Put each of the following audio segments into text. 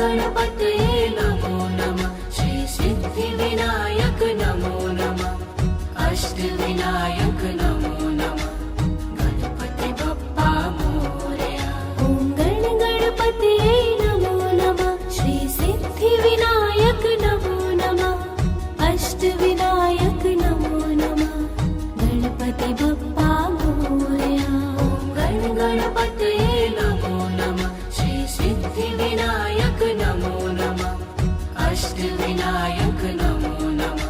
गणपतये नमो नमः। श्री सिद्धिविनायक नमो नमः। अष्टविनायक नमो नमः। गणपति बप्पा मोरया। ॐ गणपतये नमो नमः। श्री सिद्धिविनायक नमो नमः। अष्टविनायक नमो नमः। गणपति बप्पा मोरया। ॐ गणपतये नमो नमः। श्री सिद्धिविनायक नमो नमः। अष्टविनायक नमो नमः।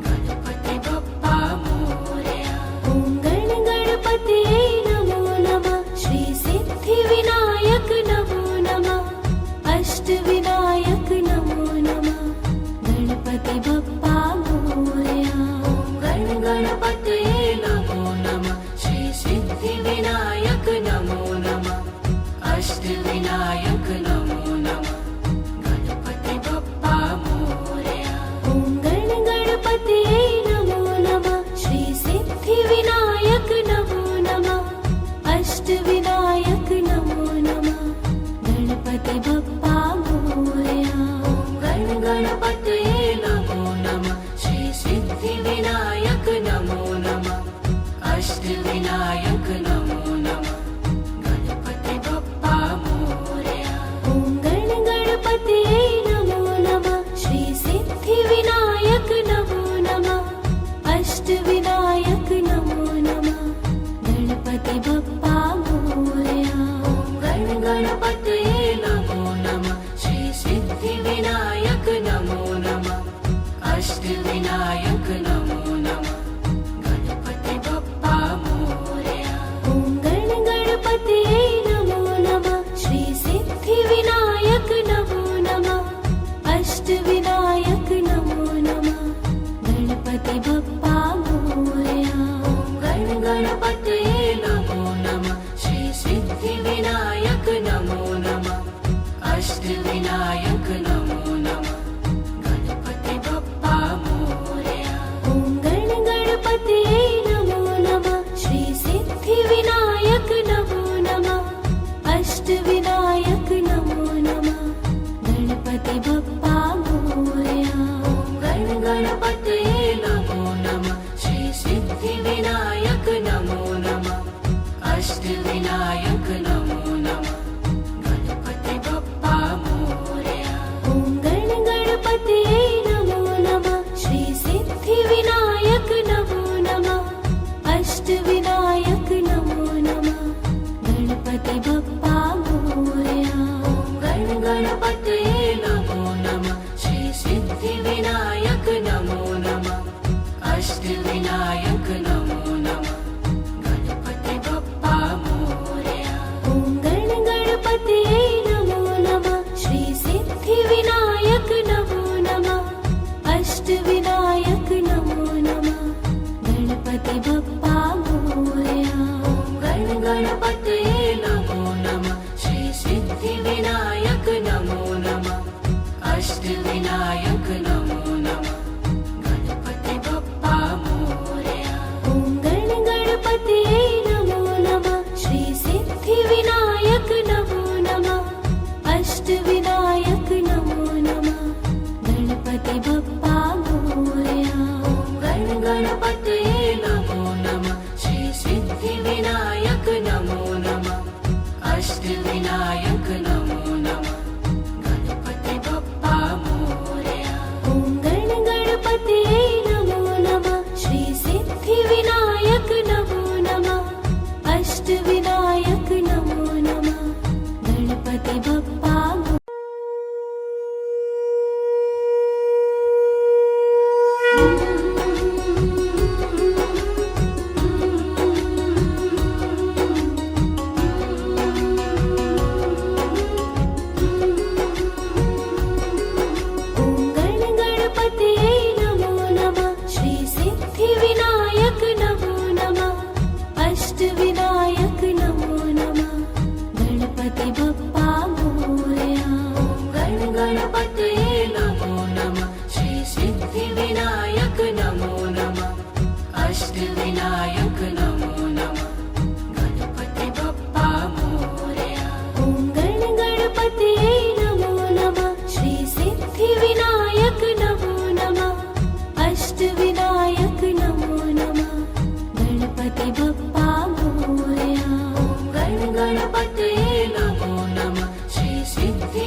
गणपति बप्पा मोरया। ॐ गणपतये नमो नमः। श्री सिद्धिविनायक नमो नमः। अष्टविनायक नमो नमः। गणपति बप्पा मोरया। ॐ गणपतये नमो नमः। श्री सिद्धिविनायक नमो नमः। अष्टविनायक नमो नमः। गणपति बप्पा मोरया। ॐ गणपतये नमो नमः। श्री सिद्धिविनायक नमो नमः। अष्टविनायक नमो नमः। गणपति बप्पा मोरया। ॐ गणपतये नमो नमः। श्री सिद्धिविनायक नमो नमः। अष्टविनायक नमो नमः। गणपति बप्पा मोरया। ॐ गणपतये नमो नमः। श्री सिद्धिविनायक नमो नमः। अष्टविनायक नमो नमः। गणपति बप्पा मोरया। ॐ गणपतये नमो नमः।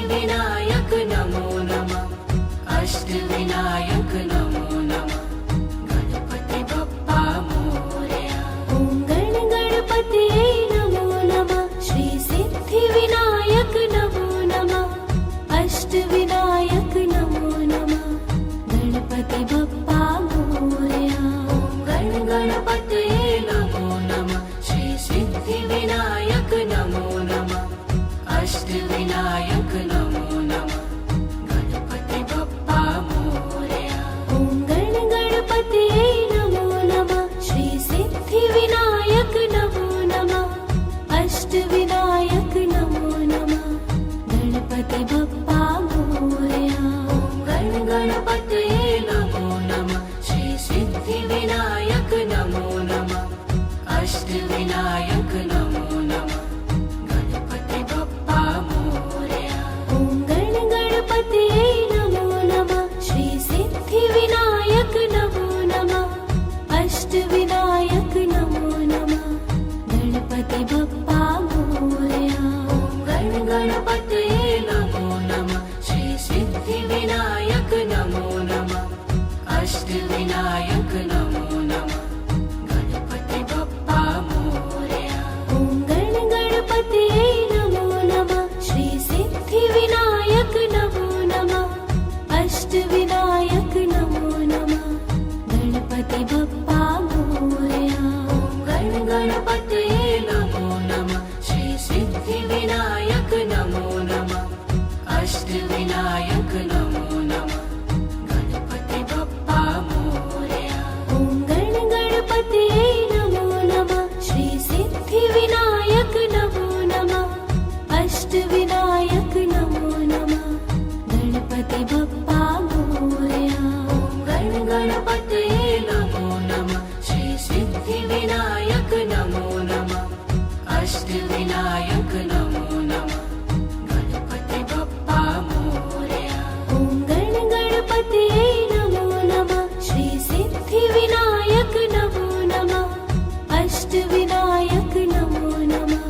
सिद्धिविनायक नमो नमः अष्टविनायक नमो नमः गणपति बप्पा मोरया ॐ गण गणपतये नमो नमः श्री सिद्धिविनायक नमो नमः अष्टविनायक नमो नमः गणपति बप्पा मोरया गण गणपतये नमो नमः श्री सिद्धिविनायक नमो नमः अष्टविनायक नमो नमः गणपति बप्पा मोरया ॐ गण गणपतये नमो नमः श्री सिद्धिविनायक नमो नमः अष्टविनायक नमो नमः गणपति बप्पा मोरया गण गणपतये नमो नमः श्री सिद्धिविनायक नमो नमः अष्टविनायक नमो नमः गणपति बप्पा मोरया ॐ गण गणपतये नमो नमः श्री सिद्धिविनायक नमो नमः अष्टविनायक नमो नमः गणपति बप्पा मोरया गण गणपतये नमो नमः श्री सिद्धिविनायक नमो नमः अष्टविनायक नमो नमः गणपति बप्पा मोरया ॐ गण गणपतये नमो नमः श्री सिद्धिविनायक नमो नमः अष्टविनायक नमो नमः गणपति बप्पा मोरया गण गणपतये नमो नमः श्री सिद्धिविनायक नमो नमः अष्टविनायक नमो नमः गणपति बप्पा मोरया ॐ गण गणपतये नमो नमः श्री सिद्धिविनायक नमो नमः अष्टविनायक नमो नमः गणपति बप्पा मोरया गण गणपतये नमो नमः श्री सिद्धिविनायक नमो नमः अष्टविनायक नमो नमः गणपति बप्पा मोरया ॐ गण गणपतये नमो नमः श्री सिद्धिविनायक नमो नमः अष्टविनायक नमो नमः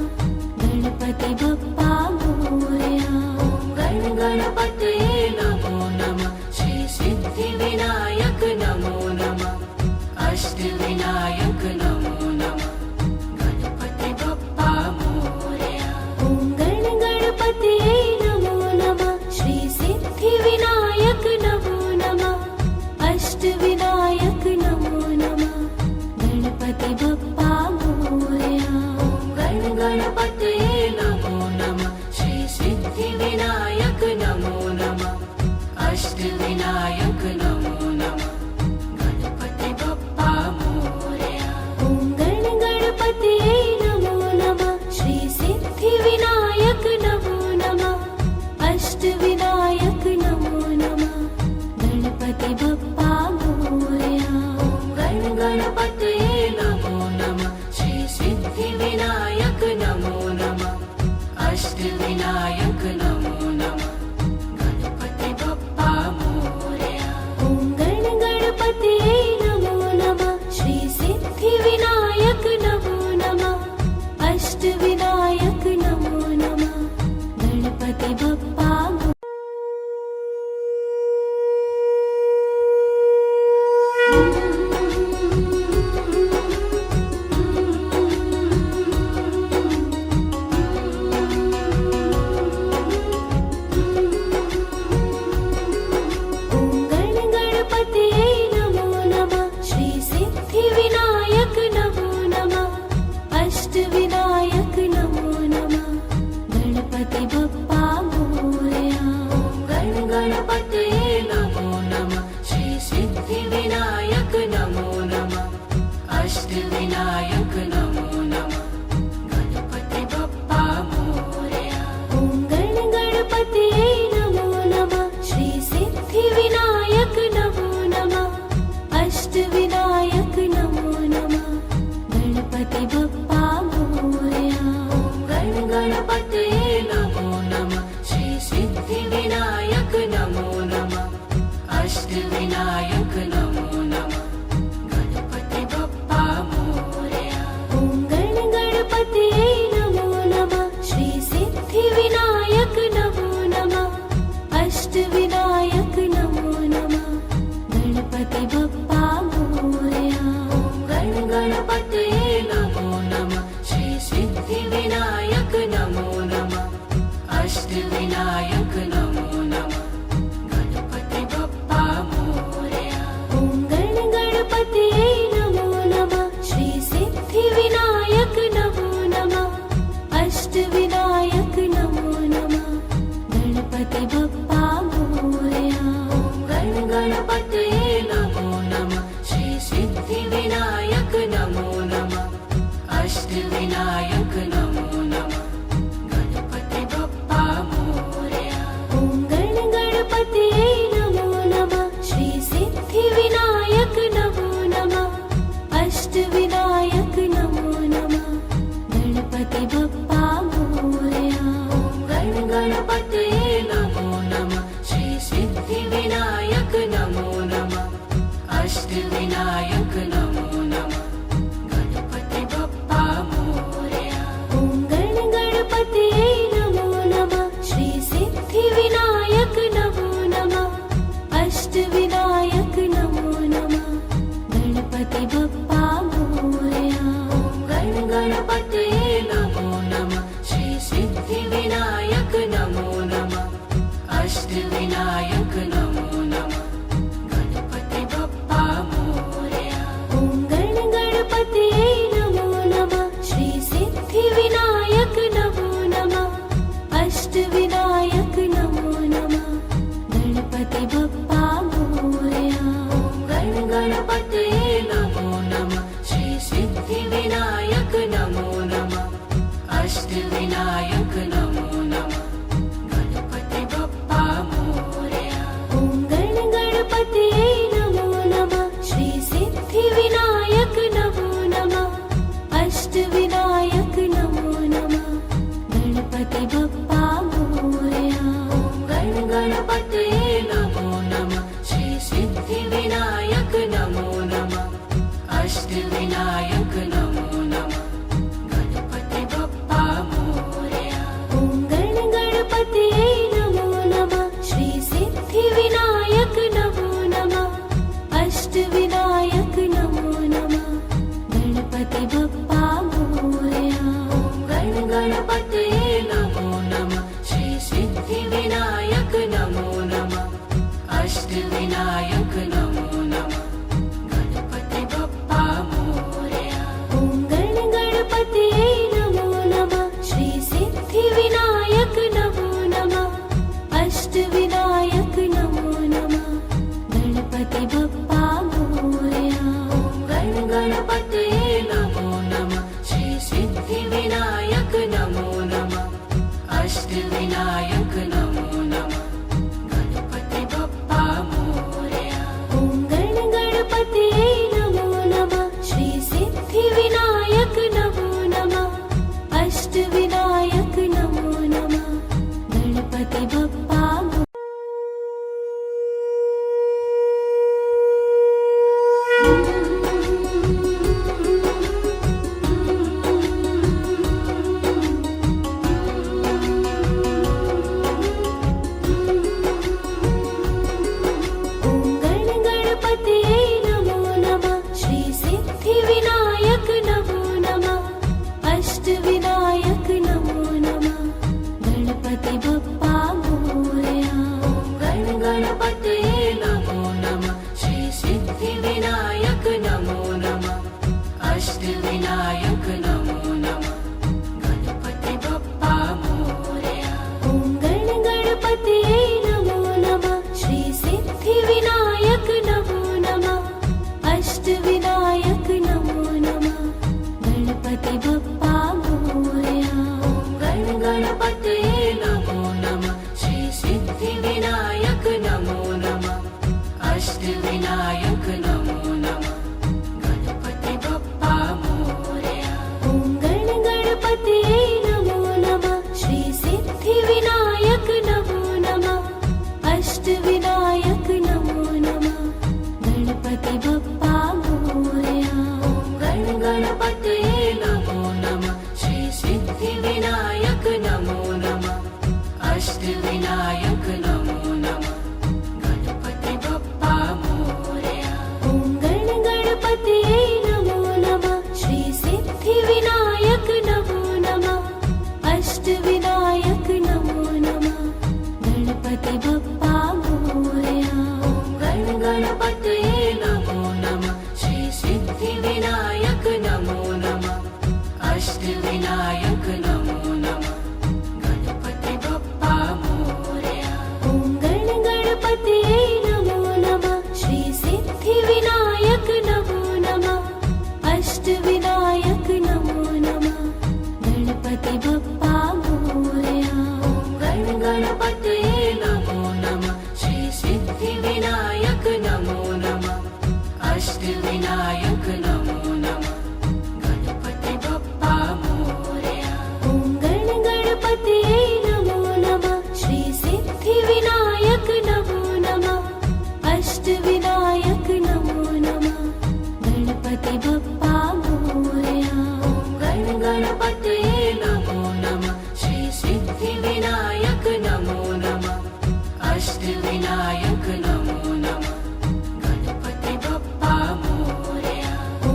गणपति बप्पा मोरया गण गणपतये नमो नमः श्री सिद्धिविनायक नमो नमः अष्टविनायक नमो नमः गणपति बप्पा मोरया ॐ गण गणपतये नमो नमः श्री सिद्धिविनायक नमो नमः अष्टविनायक नमो नमः गणपति बप्पा मोरया गण गणपतये नमो नमः श्री सिद्धिविनायक नमो नमः अष्टविनायक नमो नमः गणपति बप्पा मोरया ॐ गण गणपतये नमो नमः श्री सिद्धिविनायक नमो नमः अष्टविनायक नमो नमः गणपति बप्पा मोरया गण गणपतये नमो नमः श्री सिद्धिविनायक नमो नमः अष्टविनायक नमो नमः गणपति बप्पा मोरया ॐ गण गणपतये नमो नमः श्री सिद्धिविनायक नमो नमः अष्टविनायक नमो नमः गणपति बप्पा ॐ गण गणपतये नमो नमः श्री सिद्धिविनायक नमो नमः अष्टविनायक नमो नमः गणपति बप्पा मोरया गण गणपतये नमो नमः श्री सिद्धिविनायक नमो नमः अष्टविनायक नमो नमः गणपति बप्पा मोरया ॐ गण गणपतये नमो नमः श्री सिद्धिविनायक नमो नमः अष्टविनायक नमो नमः गणपति बप्पा मोरया गण गणपतये नमो नमः श्री सिद्धिविनायक नमो नमः अष्टविनायक नमो नमः गणपति बप्पा मोरया ॐ गण गणपतये नमो नमः श्री सिद्धिविनायक नमो नमः गणपति बप्पा मोरया। ॐ गणपतये नमो नमः। श्री सिद्धिविनायक नमो नमः। अष्टविनायक नमो नमः। गणपति बप्पा मोरया। ॐ गणपतये नमो नमः। श्री सिद्धिविनायक नमो नमः। अष्टविनायक नमो नमः। गणपति बप्पा मोरया। ॐ गणपतये नमो नमः। श्री सिद्धिविनायक नमो नमः। अष्टविनायक नमो नमः। गणपति बप्पा मोरया। ॐ गणपतये नमो नमः। श्री सिद्धिविनायक नमो नमः। अष्टविनायक नमो नमः। गणपति बप्पा मोरया। ॐ गणपतये नमो नमः। श्री सिद्धिविनायक नमो नमः। अष्टविनायक नमो नमः। गणपति बप्पा मोरया। ॐ गणपतये नमो नमः। श्री सिद्धिविनायक नमो नमः। अष्टविनायक नमो नमः। गणपति बप्पा मोरया। ॐ गणपतये नमो नमः। श्री सिद्धिविनायक नमो नमः। अष्टविनायक नमो नमः। गणपति बप्पा मोरया। ॐ गणपतये नमो नमः। श्री सिद्धिविनायक नमो नमः। अष्टविनायक नमो नमः। गणपति बप्पा मोरया। ॐ गणपतये नमो नमः। श्री सिद्धिविनायक नमो नमः। अष्टविनायक नमो नमः। गणपति बप्पा मोरया। ॐ गणपतये नमो नमः। श्री सिद्धिविनायक नमो नमः। अष्टविनायक नमो नमः। गणपति बप्पा मोरया। ॐ गणपतये नमो नमः। श्री सिद्धिविनायक नमो नमः। अष्टविनायक नमो नमः। गणपति बप्पा मोरया। ॐ गणपतये नमो नमः। श्री सिद्धिविनायक नमो नमः। अष्टविनायक नमो नमः। गणपति बप्पा मोरया। ॐ गणपतये नमो नमः। श्री सिद्धिविनायक नमो नमः। अष्टविनायक नमो नमः। गणपति बप्पा मोरया। ॐ गणपतये नमो नमः। श्री सिद्धिविनायक नमो नमः। अष्टविनायक नमो नमः। गणपति बप्पा ॐ गणपतये नमो नमः। श्री सिद्धिविनायक नमो नमः। अष्टविनायक नमो नमः। गणपति बप्पा मोरया। ॐ गणपतये नमो नमः। श्री सिद्धिविनायक नमो नमः। अष्टविनायक नमो नमः। गणपति बप्पा मोरया। ॐ गणपतये नमो नमः। श्री सिद्धिविनायक नमो नमः। अष्टविनायक नमो नमः। गणपति बप्पा मोरया। ॐ गणपतये नमो नमः। श्री सिद्धिविनायक नमो नमः। अष्टविनायक नमो नमः। गणपति बप्पा मोरया। ॐ गणपतये नमो नमः। श्री सिद्धिविनायक नमो नमः। अष्टविनायक नमो नमः। गणपति बप्पा मोरया। ॐ गणपतये नमो नमः। श्री सिद्धिविनायक नमो नमः। अष्टविनायक नमो नमः। गणपति बप्पा मोरया। ॐ गणपतये नमो नमः। श्री सिद्धिविनायक नमो नमः। अष्टविनायक नमो नमः। गणपति बप्पा मोरया। ॐ गणपतये नमो नमः। श्री सिद्धिविनायक नमो नमः। अष्टविनायक नमो नमः। गणपति बप्पा मोरया। अष्टविनायक नमो नमः गणपति बप्पा मोरया। ॐ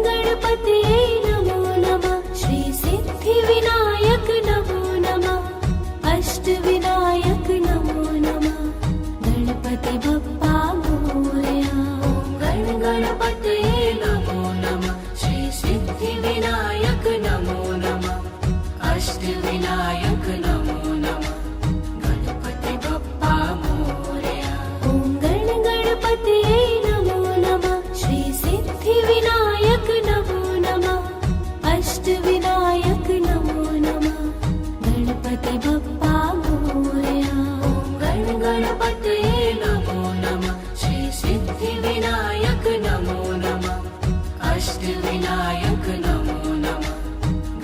गणपतये नमो नमः श्री सिद्धिविनायक नमो नमः अष्टविनायक नमो नमः गणपति बप्पा मोरया। ॐ गणपतये नमो नमः श्री सिद्धिविनायक नमो नमः अष्टविनायक नमो नमः गणपति बप्पा मोरया। ॐ गणपतये नमो नमः श्री सिद्धिविनायक नमो नमः अष्टविनायक नमो नमः गणपति बप्पा मोरया। ॐ गणपतये नमो नमः श्री सिद्धिविनायक नमो नमः अष्टविनायक नमो नमः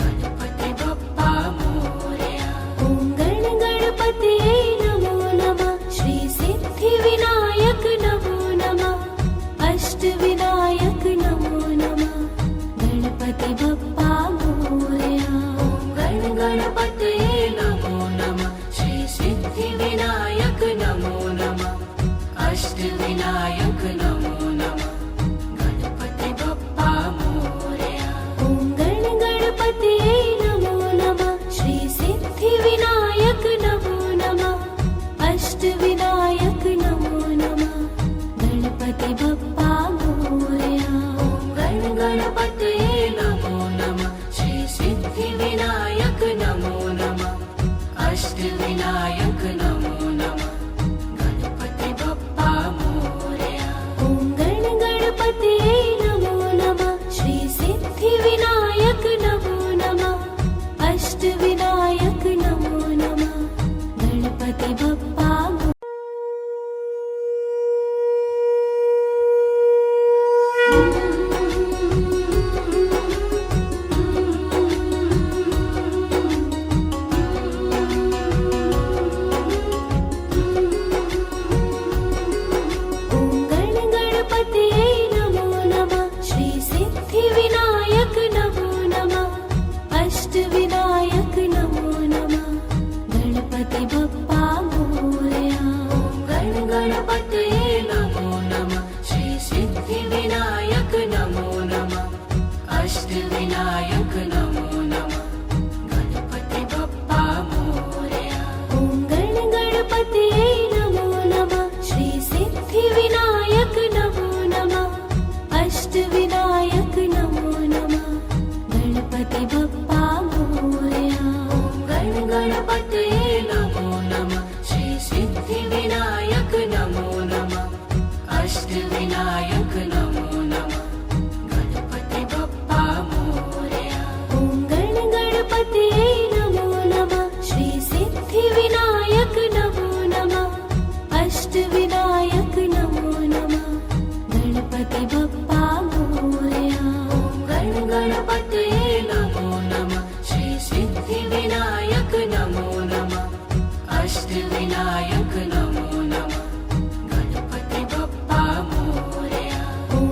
गणपति बप्पा मोरया। ॐ गणपतये नमो नमः श्री सिद्धिविनायक नमो नमः अष्टविनायक नमो नमः गणपति बप्पा मोरया। ॐ गणपतये नमो नमः श्री सिद्धिविनायक नमो नमः अष्टविनायक नमो नमः गणपति बप्पा मोरया। ॐ गणपतये नमो नमः श्री सिद्धिविनायक नमो नमः अष्टविनायक नमो नमः गणपति बप्पा मोरया। ॐ गणपतये नमो नमः श्री सिद्धिविनायक नमो नमः अष्टविनायक नमो नमः गणपति बप्पा मोरया। ॐ गणपतये नमो नमः श्री सिद्धिविनायक नमो नमः अष्टविनायक नमो नमः गणपति बप्पा ॐ गणपतये नमो नमः श्री सिद्धिविनायक नमो नमः अष्टविनायक नमो नमः गणपति बप्पा मोरया। ॐ गणपतये नमो नमः श्री सिद्धिविनायक नमो नमः अष्टविनायक नमो नमः गणपति बप्पा मोरया। ॐ गणपतये नमो नमः श्री सिद्धिविनायक नमो नमः अष्टविनायक नमो नमः गणपति बप्पा मोरया। ॐ गणपतये नमो नमः श्री सिद्धिविनायक नमो नमः अष्टविनायक नमो नमः गणपति बप्पा मोरया। ॐ गणपतये नमो नमः श्री सिद्धिविनायक नमो नमः अष्टविनायक नमो नमः गणपति बप्पा मोरया। ॐ गणपतये नमो नमः श्री सिद्धिविनायक नमो नमः अष्टविनायक नमो नमः गणपति बप्पा मोरया। ॐ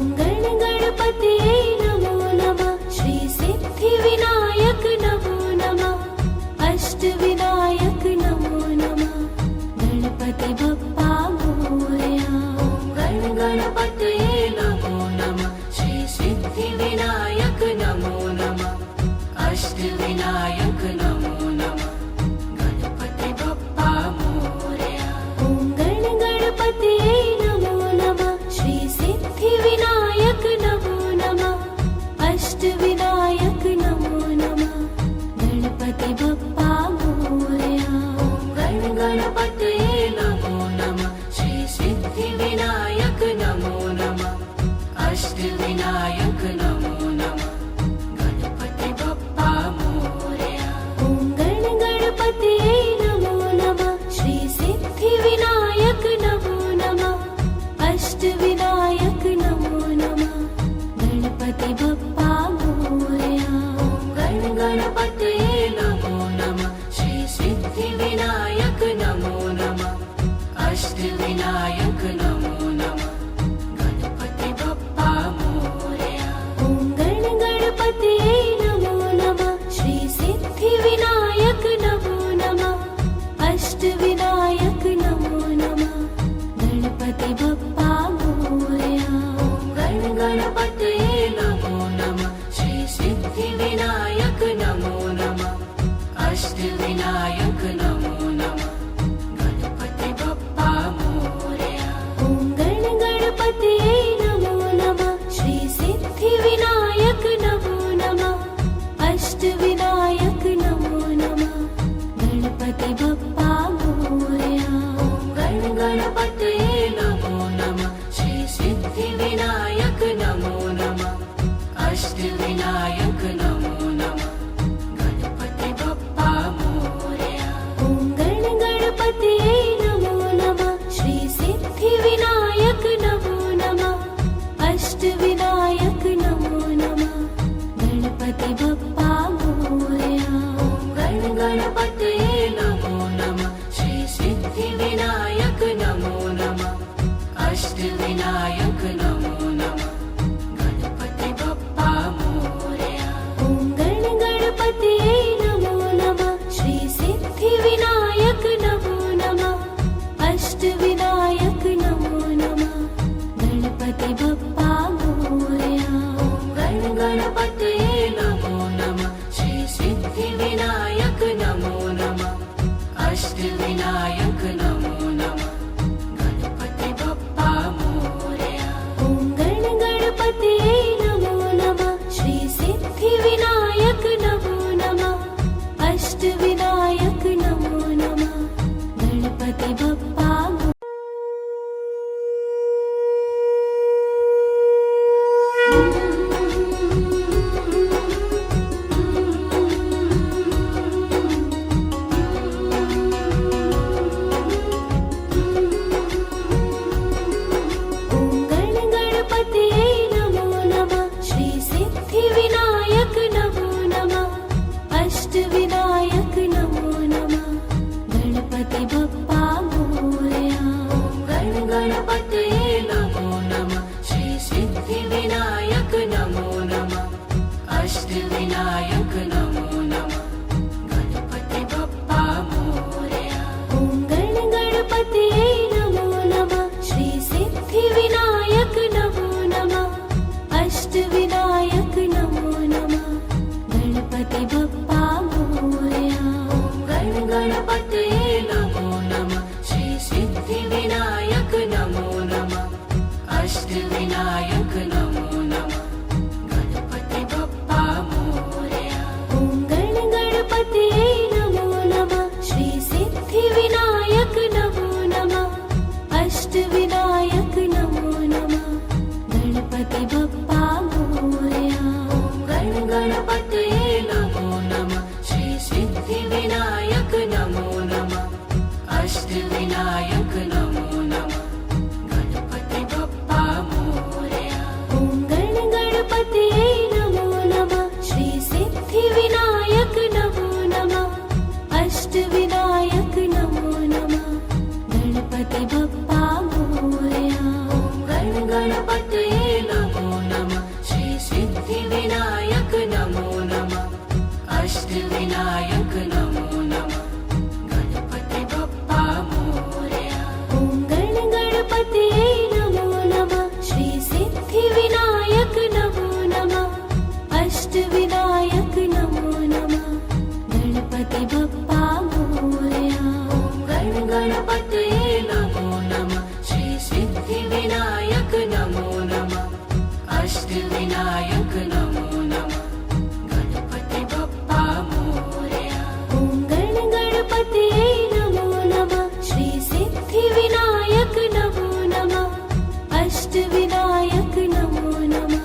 गणपतये नमो नमः श्री सिद्धिविनायक नमो नमः अष्टविनायक नमो नमः गणपति बप्पा मोरया। ॐ गणपतये नमो नमः श्री सिद्धिविनायक नमो नमः अष्टविनायक नमो नमः गणपति बप्पा मोरया। ॐ गणपतये नमो नमः श्री सिद्धिविनायक नमो नमः अष्टविनायक नमो नमः गणपति बप्पा मोरया। ॐ गणपतये नमो नमः श्री सिद्धिविनायक नमो नमः अष्टविनायक नमो नमः गणपति बप्पा मोरया। ॐ गणपतये नमो नमः श्री सिद्धिविनायक नमो नमः अष्टविनायक नमो नमः गणपति बप्पा मोरया। ॐ गणपतये नमो नमः श्री सिद्धिविनायक नमो नमः अष्टविनायक नमो नमः गणपति बप्पा मोरया। ॐ गणपतये नमो नमः श्री सिद्धिविनायक नमो नमः अष्टविनायक नमो नमः गणपतये नमो नमः श्री सिद्धिविनायक नमो नमः अष्टविनायक नमो नमः गणपति बप्पा मोरया। ॐ गणपतये नमो नमः श्री सिद्धिविनायक नमो नमः अष्टविनायक नमो नमः गणपति बप्पा मोरया। ॐ गणपतये नमो नमः श्री सिद्धिविनायक नमो नमः अष्टविनायक नमो नमः गणपति बप्पा मोरया। ॐ गणपतये नमो नमः श्री सिद्धिविनायक नमो नमः अष्टविनायक नमो नमः गणपति बप्पा मोरया। ॐ गणपतये नमो नमः श्री सिद्धिविनायक नमो नमः अष्टविनायक नमो नमः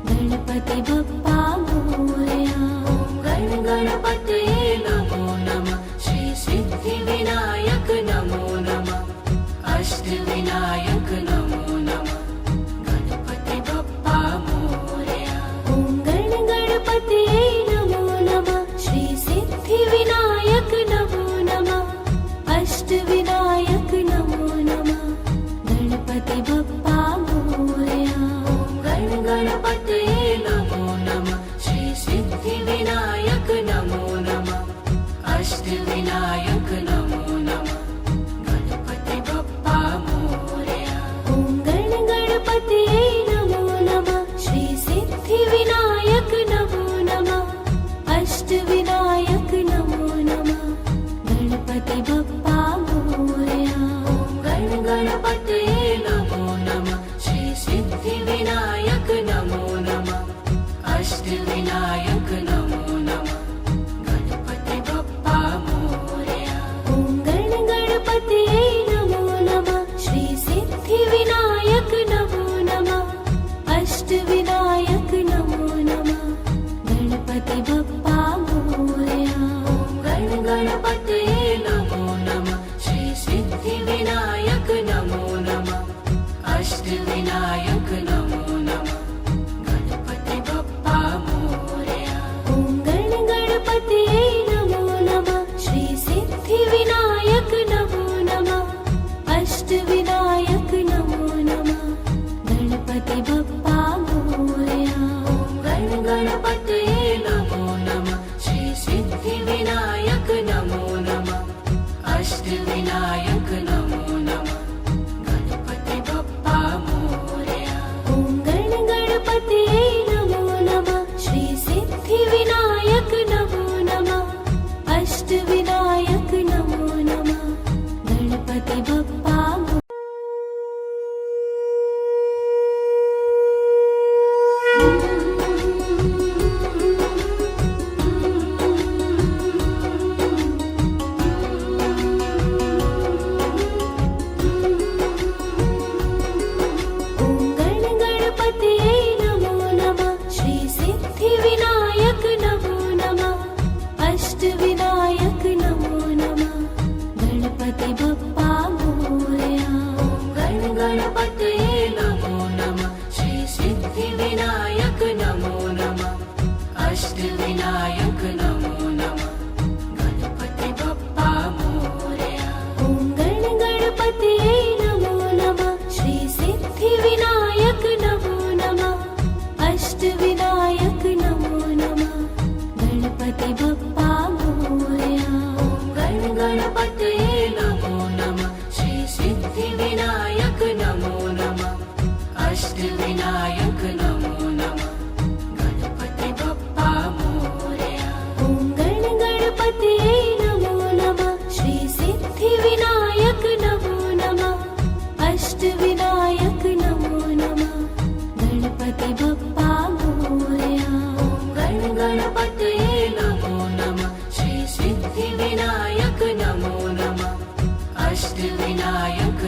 गणपति बप्पा मोरया। ॐ गणपतये नमो नमः श्री सिद्धिविनायक नमो नमः अष्टविनायक नमो नमः गणपति बप्पा अष्टविनायक नमो सिद्धिविनायक नमो नमः अष्टविनायक नमो नमः गणपति बप्पा मोरया ॐ गणपतये नमो नमः श्री सिद्धिविनायक नमो नमः अष्टविनायक नमो नमः गणपति बप्पा मोरया गणपतये नमो नमः श्री सिद्धिविनायक नमो नमः अष्टविनायक नमो नमः गणपति बप्पा मोरया ॐ गणपतये नमो नमः श्री सिद्धिविनायक नमो नमः अष्टविनायक नमो नमः गणपति बप्पा गणपतये नमो नमः श्री सिद्धिविनायक नमो नमः अष्टविनायक नमो नमः गणपति बप्पा मोरया गणपतये नमो नमः श्री सिद्धिविनायक नमो नमः अष्टविनायक नमो नमः गणपति बप्पा मोरया ॐ गणपतये नमो नमः श्री सिद्धिविनायक नमो नमः अष्टविनायक नमो नमः गणपति बप्पा मोरया गणपतये नमो नमः श्री सिद्धिविनायक नमो नमः अष्टविनायक नमो नमः गणपति बप्पा मोरया ॐ गणपतये नमो नमः श्री सिद्धिविनायक नमो नमः अष्टविनायक नमो नमः गणपति बप्पा मोरया गणपतये नमो नमः श्री सिद्धिविनायक नमो नमः अष्टविनायक